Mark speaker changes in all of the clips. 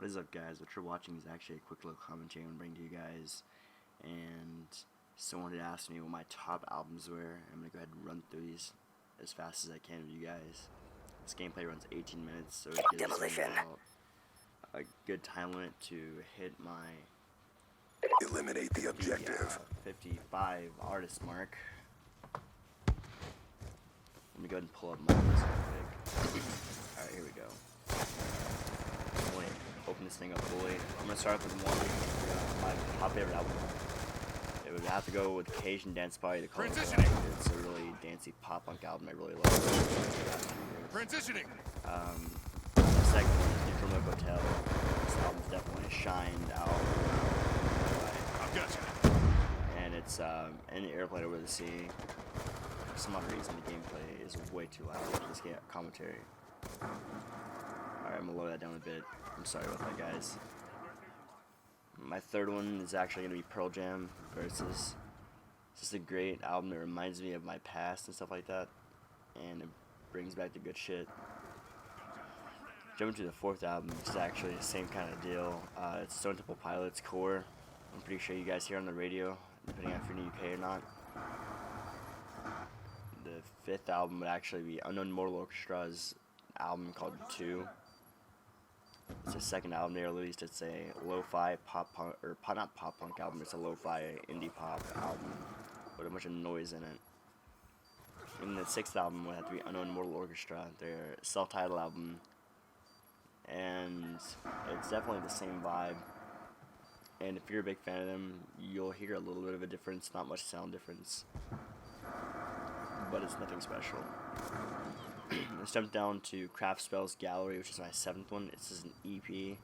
Speaker 1: What is up, guys? What you're watching is actually a quick little commentary I'm bringing to you guys. And someone had asked me what my top albums were. I'm going to go ahead and run through these as fast as I can with you guys. This gameplay runs 18 minutes, so it gives me about a good time limit to hit my
Speaker 2: eliminate the objective.
Speaker 1: 55 artist mark. Let me go ahead and pull up my list real quick. Alright, here we go. Open this thing up fully. I'm gonna start with my top favorite album. It would have to go with Cajun Dance Party, the Colourful. It's a really dancey pop punk album. I really love it.
Speaker 3: Transitioning.
Speaker 1: The second one is Neutral Milk Hotel. This album's definitely shined out.
Speaker 3: I've got you.
Speaker 1: And it's in the Aeroplane over the sea. For some odd reason, the gameplay is way too loud for this commentary. Alright, I'm gonna lower that down a bit. I'm sorry about that, guys. My third one is actually gonna be Pear Jam Versus. It's just a great album that reminds me of my past and stuff like that, and it brings back the good shit. Jumping to the fourth album, which is actually the same kind of deal. It's Stone Temple Pilots' Core. I'm pretty sure you guys hear on the radio, depending on if you're in the UK or not. The fifth album would actually be Unknown Mortal Orchestra's album called 2. It's the second album they released. It's a lo-fi pop punk, or not pop punk album. It's a lo-fi indie pop album with a bunch of noise in it. And the sixth album would have to be Unknown Mortal Orchestra, their self-titled album, and it's definitely the same vibe. And if you're a big fan of them, you'll hear a little bit of a difference, not much sound difference, but it's nothing special. Let's jump down to Craft Spells Gallery, which is my seventh one. This is an EP,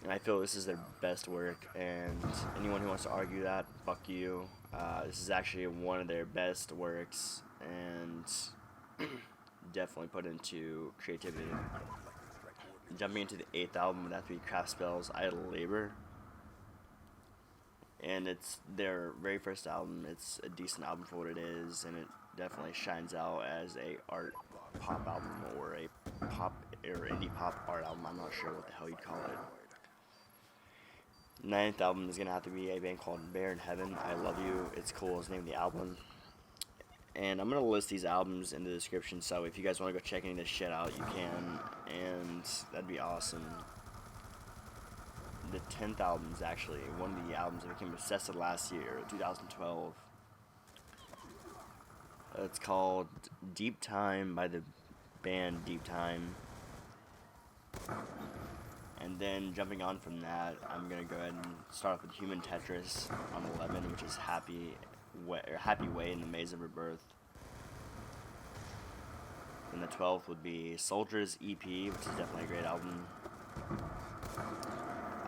Speaker 1: and I feel this is their best work, and anyone who wants to argue that, fuck you. This is actually one of their best works, and definitely put into creativity. Jumping into the eighth album would have to be Craft Spells Idle Labor, and it's their very first album. It's a decent album for what it is, and it definitely shines out as a art pop album or a pop or indie pop art album. I'm not sure what the hell you'd call it. Ninth album is gonna have to be a band called Bear in Heaven. I Love You. It's cool. Is the name of the album. And I'm gonna list these albums in the description, so if you guys want to go check any of this shit out, you can, and that'd be awesome. The 10th album is actually one of the albums that became obsessed with last year, 2012. It's called Deep Time by the band Deep Time. And then jumping on from that, I'm going to go ahead and start off with Human Tetris on 11, which is Happy Way in the Maze of Rebirth. And the 12th would be Soldiers EP, which is definitely a great album.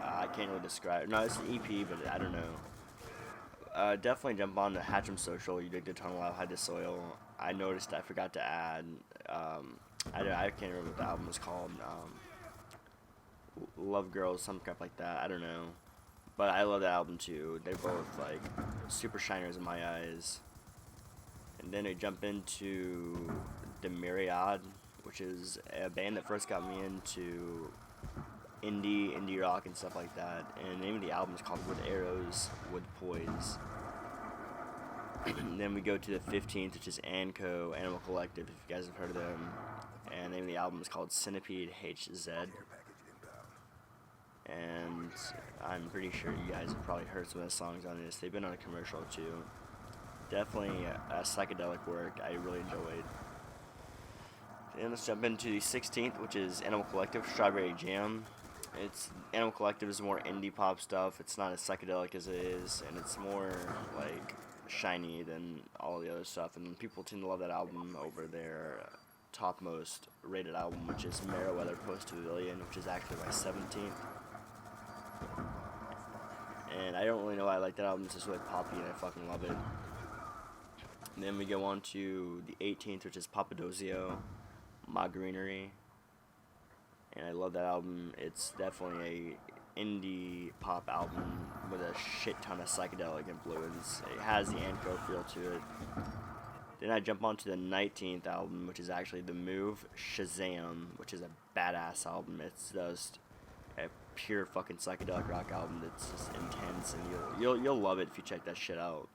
Speaker 1: I can't really describe. No, it's an EP, but I don't know. Definitely jump on to Hatcham Social. You dig the tunnel out, hide the soil. I noticed I forgot to add. I can't remember what the album was called. Love Girls, some crap like that. I don't know. But I love that album too. They're both like super shiners in my eyes. And then I jump into the Myriad, which is a band that first got me into indie rock and stuff like that, and the name of the album is called With Arrows with Poise. And then we go to the 15th, which is Anco, Animal Collective, if you guys have heard of them, and the name of the album is called Centipede HZ. And I'm pretty sure you guys have probably heard some of the songs on this. They've been on a commercial too. Definitely a psychedelic work I really enjoyed. And let's jump into the 16th, which is Animal Collective, Strawberry Jam. Animal Collective is more indie pop stuff. It's not as psychedelic as it is, and it's more like shiny than all the other stuff. And people tend to love that album over their topmost rated album, which is Merriweather Post Pavillion, which is actually my 17th. And I don't really know why I like that album. It's just really poppy, and I fucking love it. And then we go on to the 18th, which is Papadosio, Magreenery. And I love that album. It's definitely a indie pop album with a shit ton of psychedelic influence. It has the Anco feel to it. Then I jump on to the 19th album, which is actually The Move, Shazam, which is a badass album. It's just a pure fucking psychedelic rock album that's just intense, and you'll love it if you check that shit out.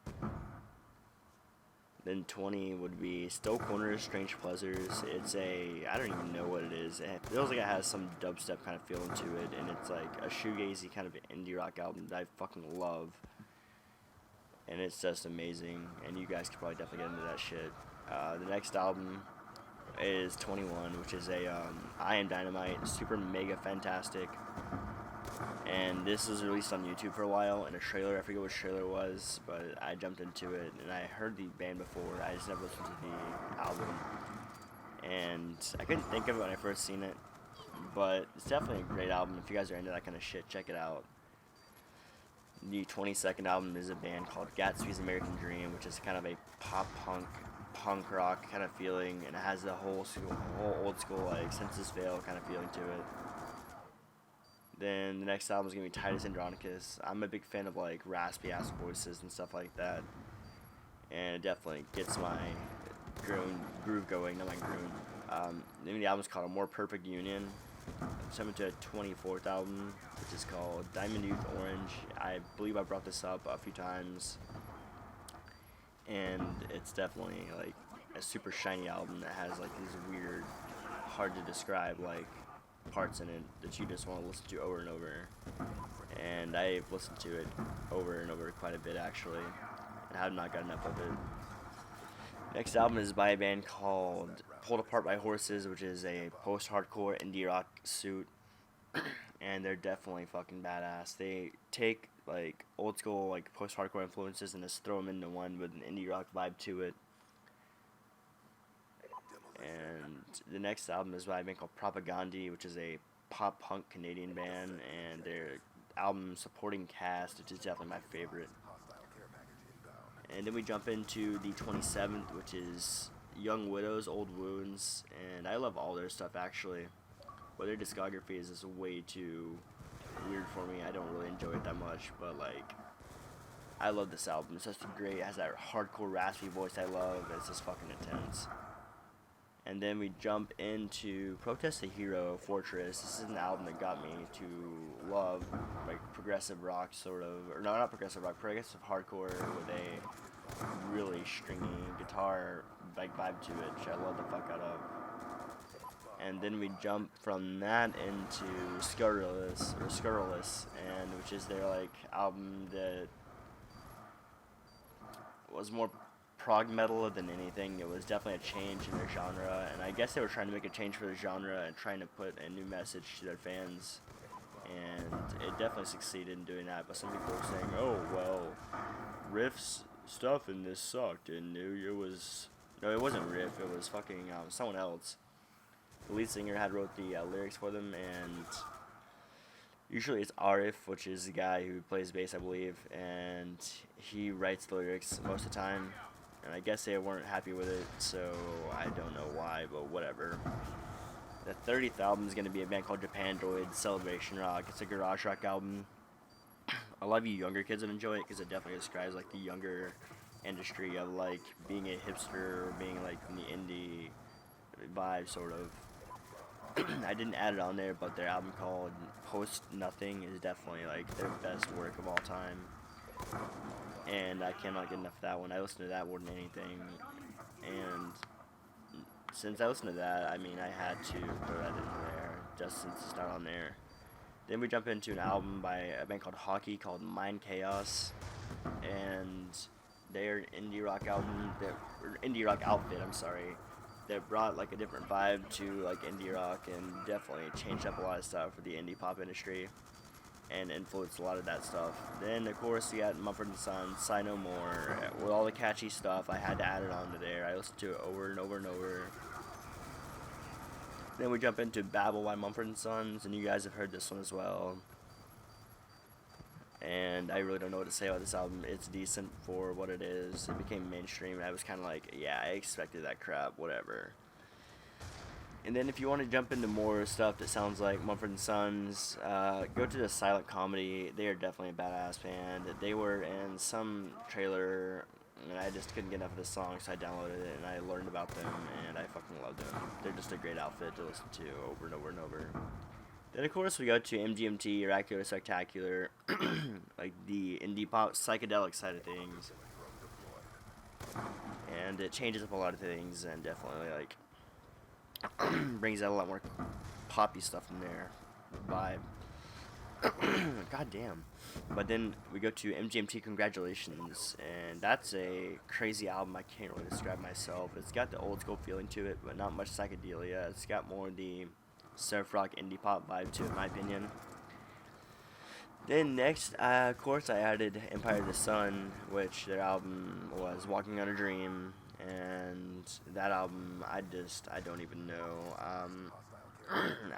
Speaker 1: Then 20 would be Still Corners, Strange Pleasures. It's I don't even know what it is. It feels like it has some dubstep kind of feeling to it, and it's like a shoegazy kind of indie rock album that I fucking love. And it's just amazing, and you guys could probably definitely get into that shit. The next album is 21, which is a IAMDYNAMITE, Supermegafantastic. And this was released on YouTube for a while in a trailer. I forget which trailer it was, but I jumped into it, and I heard the band before. I just never listened to the album. And I couldn't think of it when I first seen it, but it's definitely a great album. If you guys are into that kind of shit, check it out. The 22nd album is a band called Gatsby's American Dream, which is kind of a punk rock kind of feeling, and it has the whole old school like Census Fail kind of feeling to it. Then the next album is gonna be Titus Andronicus. I'm a big fan of like raspy ass voices and stuff like that, and it definitely gets my groove going. Not my groove. The name of the album is called A More Perfect Union. It's coming to a 24th album, which is called Diamond Youth Orange. I believe I brought this up a few times, and it's definitely like a super shiny album that has like these weird, hard to describe like parts in it that you just want to listen to over and over. And I've listened to it over and over quite a bit actually, and I have not got enough of it. Next album is by a band called Pulled Apart by Horses, which is a post-hardcore indie rock suit, and they're definitely fucking badass. They take like old school like post-hardcore influences and just throw them into one with an indie rock vibe to it. And the next album is by a band called Propagandhi, which is a pop-punk Canadian band, and their album Supporting Cast, which is definitely my favorite. And then we jump into the 27th, which is Young Widows, Old Wounds, and I love all their stuff actually. But their discography is just way too weird for me. I don't really enjoy it that much, but like, I love this album. It's just great. It has that hardcore raspy voice I love. It's just fucking intense. And then we jump into Protest the Hero, Fortress. This is an album that got me to love like progressive rock sort of, or no, not progressive rock, progressive hardcore with a really stringy guitar like vibe to it, which I love the fuck out of. And then we jump from that into Scurrilous, and which is their like album that was more prog metal than anything. It was definitely a change in their genre, and I guess they were trying to make a change for the genre and trying to put a new message to their fans, and it definitely succeeded in doing that. But some people were saying, oh well, Riff's stuff in this sucked, and it wasn't Riff, it was fucking someone else. The lead singer had wrote the lyrics for them, and usually it's Arif, which is the guy who plays bass, I believe, and he writes the lyrics most of the time. And I guess they weren't happy with it, so I don't know why, but whatever. The 30th album is going to be a band called Japandroid, Celebration Rock. It's a garage rock album. A lot of you younger kids would enjoy it because it definitely describes like the younger industry of like being a hipster or being like in the indie vibe sort of. I didn't add it on there, but their album called Post Nothing is definitely like their best work of all time. And I cannot get enough of that one. I listen to that more than anything. And since I listened to that, I mean, I had to throw that in there, just since it's not on there. Then we jump into an album by a band called Hockey called Mind Chaos. And they're an indie rock album, indie rock outfit, I'm sorry. That brought like a different vibe to like indie rock and definitely changed up a lot of stuff for the indie pop industry and influenced a lot of that stuff. Then of course you got Mumford & Sons, Sigh No More. With all the catchy stuff, I had to add it onto there. I listened to it over and over and over. Then we jump into Babel by Mumford & Sons, and you guys have heard this one as well. And I really don't know what to say about this album. It's decent for what it is. It became mainstream, and I was kind of like, yeah, I expected that crap, whatever. And then if you want to jump into more stuff that sounds like Mumford & Sons, go to the Silent Comedy. They are definitely a badass band. They were in some trailer, and I just couldn't get enough of the song, so I downloaded it, and I learned about them, and I fucking love them. They're just a great outfit to listen to over and over and over. Then of course we go to MGMT, Oracular Spectacular, like the indie pop psychedelic side of things. And it changes up a lot of things and definitely like brings out a lot more poppy stuff in there. Vibe. God damn. But then we go to MGMT Congratulations, and that's a crazy album. I can't really describe myself. It's got the old school feeling to it, but not much psychedelia. It's got more the surf rock indie pop vibe to it, in my opinion. Then next, of course, I added Empire of the Sun, which their album was Walking on a Dream, and that album, I don't even know.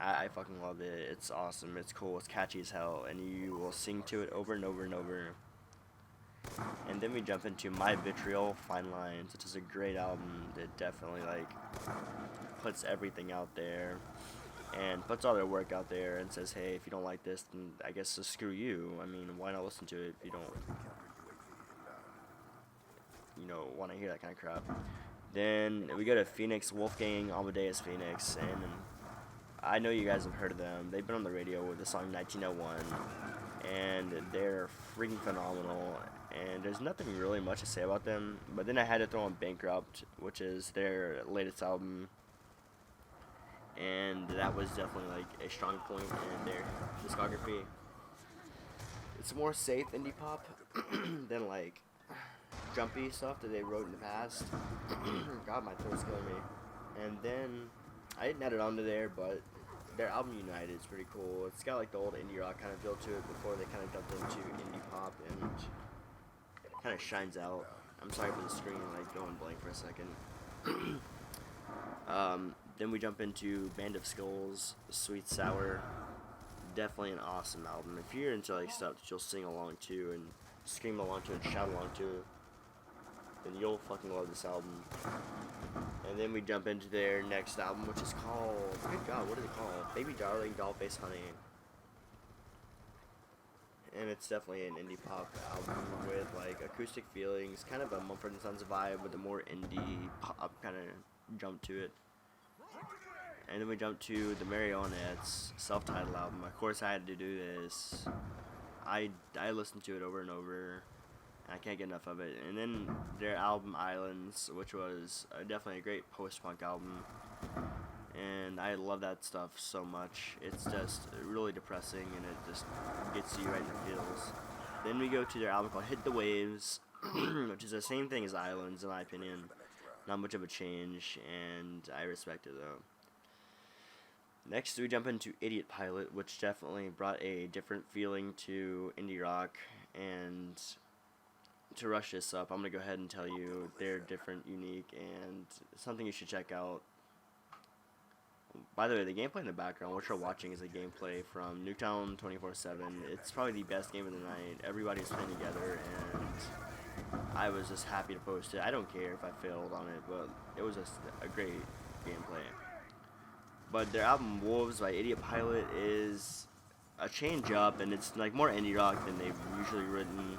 Speaker 1: I fucking love it. It's awesome. It's cool. It's catchy as hell, and you will sing to it over and over and over. And then we jump into My Vitriol, Fine Lines, which is a great album that definitely like puts everything out there and puts all their work out there and says, hey, if you don't like this, then I guess just screw you. I mean, why not listen to it if you don't, want to hear that kind of crap. Then we go to Phoenix, Wolfgang Amadeus Phoenix, and I know you guys have heard of them. They've been on the radio with the song 1901, and they're freaking phenomenal, and there's nothing really much to say about them, but then I had to throw on Bankrupt, which is their latest album, and that was definitely like a strong point in their discography. It's more safe indie pop than like jumpy stuff that they wrote in the past. God, my throat's killing me. And then I didn't add it onto there, but their album United is pretty cool. It's got like the old indie rock kind of feel to it before they kind of jumped into indie pop, and it kind of shines out. I'm sorry for the screen like going blank for a second. Then we jump into Band of Skulls, Sweet Sour. Definitely an awesome album. If you're into like stuff that you'll sing along to and scream along to and shout along to, then you'll fucking love this album. And then we jump into their next album, which is called, good God, what is it called? Baby Darling, Dollface Honey. And it's definitely an indie pop album with like acoustic feelings, kind of a Mumford & Sons vibe with a more indie pop kind of jump to it. And then we jump to the Marionettes self-titled album. Of course I had to do this. I listened to it over and over. I can't get enough of it. And then their album Islands, which was definitely a great post-punk album. And I love that stuff so much. It's just really depressing, and it just gets you right in the feels. Then we go to their album called Hit the Waves, which is the same thing as Islands in my opinion. Not much of a change, and I respect it though. Next we jump into Idiot Pilot, which definitely brought a different feeling to indie rock. And to rush this up, I'm going to go ahead and tell you they're different, unique, and something you should check out. By the way, the gameplay in the background, what you're watching is a gameplay from Nuketown 24/7. It's probably the best game of the night. Everybody's playing together, and I was just happy to post it. I don't care if I failed on it, but it was just a great gameplay. But their album Wolves by Idiot Pilot is a change up, and it's like more indie rock than they've usually written.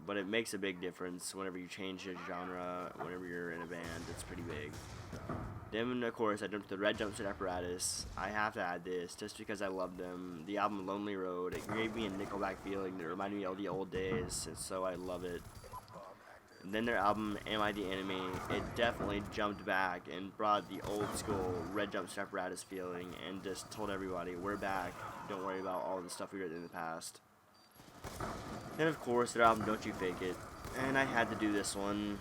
Speaker 1: But it makes a big difference whenever you change the genre, whenever you're in a band. It's pretty big. Then, of course, I jumped to the Red Jumpsuit Apparatus. I have to add this just because I love them. The album Lonely Road, it gave me a Nickelback feeling that reminded me of the old days, and so I love it. And then their album Am I the Enemy, it definitely jumped back and brought the old school Red Jumpsuit Apparatus feeling and just told everybody, we're back, don't worry about all the stuff we did in the past. Then, of course, their album Don't You Fake It, and I had to do this one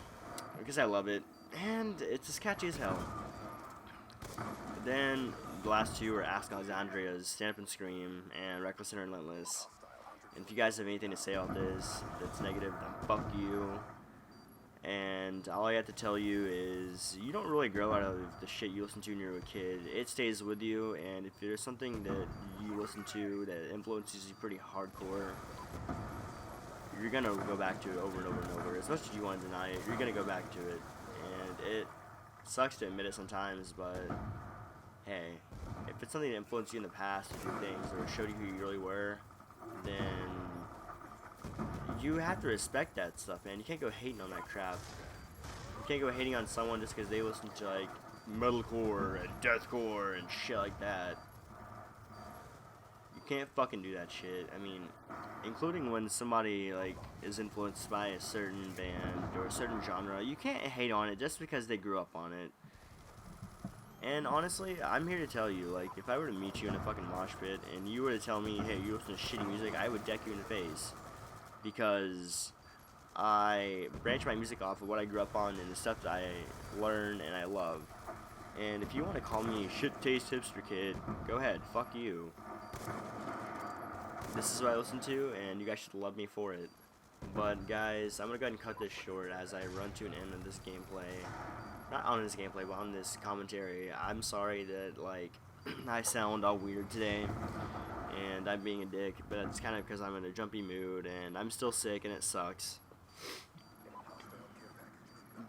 Speaker 1: because I love it, and it's as catchy as hell. Then the last two are Ask Alexandria's Stand Up and Scream and Reckless and Relentless. And if you guys have anything to say about this that's negative, then fuck you. And all I have to tell you is you don't really grow out of the shit you listen to when you're a kid. It stays with you, and if there's something that you listen to that influences you pretty hardcore, you're gonna go back to it over and over and over. As much as you want to deny it, you're gonna go back to it. And it sucks to admit it sometimes, but hey, if it's something that influenced you in the past to do things or showed you who you really were, then you have to respect that stuff, man. You can't go hating on that crap. You can't go hating on someone just because they listen to like metalcore and deathcore and shit like that. can't fucking do that shit. I mean, including when somebody like is influenced by a certain band or a certain genre, you can't hate on it just because they grew up on it. And honestly, I'm here to tell you, like, if I were to meet you in a fucking mosh pit and you were to tell me, hey, you listen to shitty music, I would deck you in the face. Because I branch my music off of what I grew up on and the stuff that I learn and I love. And if you want to call me a shit taste hipster kid, go ahead, fuck you. This is what I listen to, and you guys should love me for it. But guys, I'm gonna go ahead and cut this short as I run to an end of this gameplay. Not on this gameplay, but on this commentary. I'm sorry that, like, I sound all weird today, and I'm being a dick, but it's kind of because I'm in a jumpy mood, and I'm still sick, and it sucks.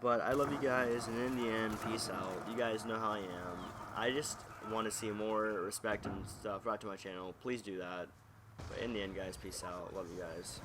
Speaker 1: But I love you guys, and in the end, peace out. You guys know how I am. I just want to see more respect and stuff brought to my channel. Please do that. But in the end, guys, peace out. Love you guys.